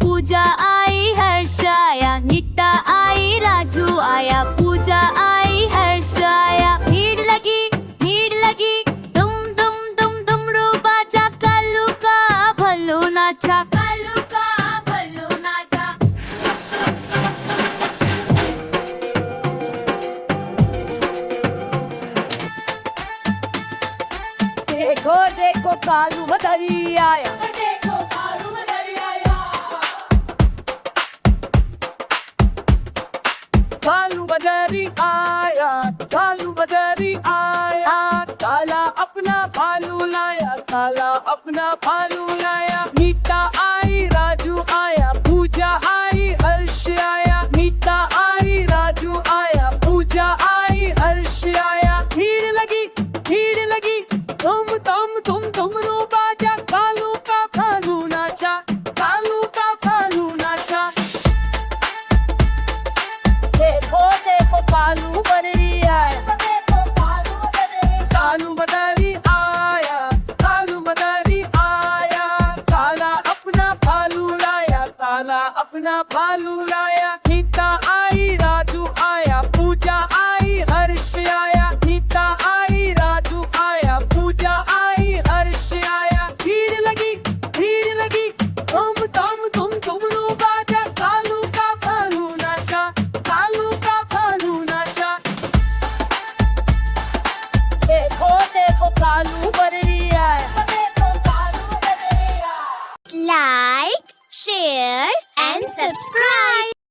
पूजा आई, हर्ष आया, नीता आई, राजू आया, पूजा आई, हर्ष आया। भीड़ लगी, दुम दुम दुम डमरू बाजा, कालू का भल्लू नाचा, कालू का भल्लू नाचा। देखो देखो कालू मदरी आया, देखो कालू मदरी आया, कालू मदरी आया, कालू मदरी आया। काला अपना भालू लाया, काला अपना भालू लाया। नीता आई, राजू आया, पूजा आई, हर्ष आया। नीता आई, राजू आया, पूजा आई, हर्ष आया। भीड़ लगी, तुम डमरू बाजा, कालू का भालू नाचा, कालू का भालू नाचा। देखो देखो कालू बदरी आया, कालू बदरी आया, कालू बदरी आया। काला अपना भालू लाया, काला अपना भालू लाया। नीता आई, राजू आया, पूजा आई, हर्ष आया। नीता आई, राजू आया, पूजा आई, हर्ष आया। भीड़ लगी, तुम डमरू बाजा, कालू का भालू नाचा, कालू का भालू नाचा। देखो देखो कालू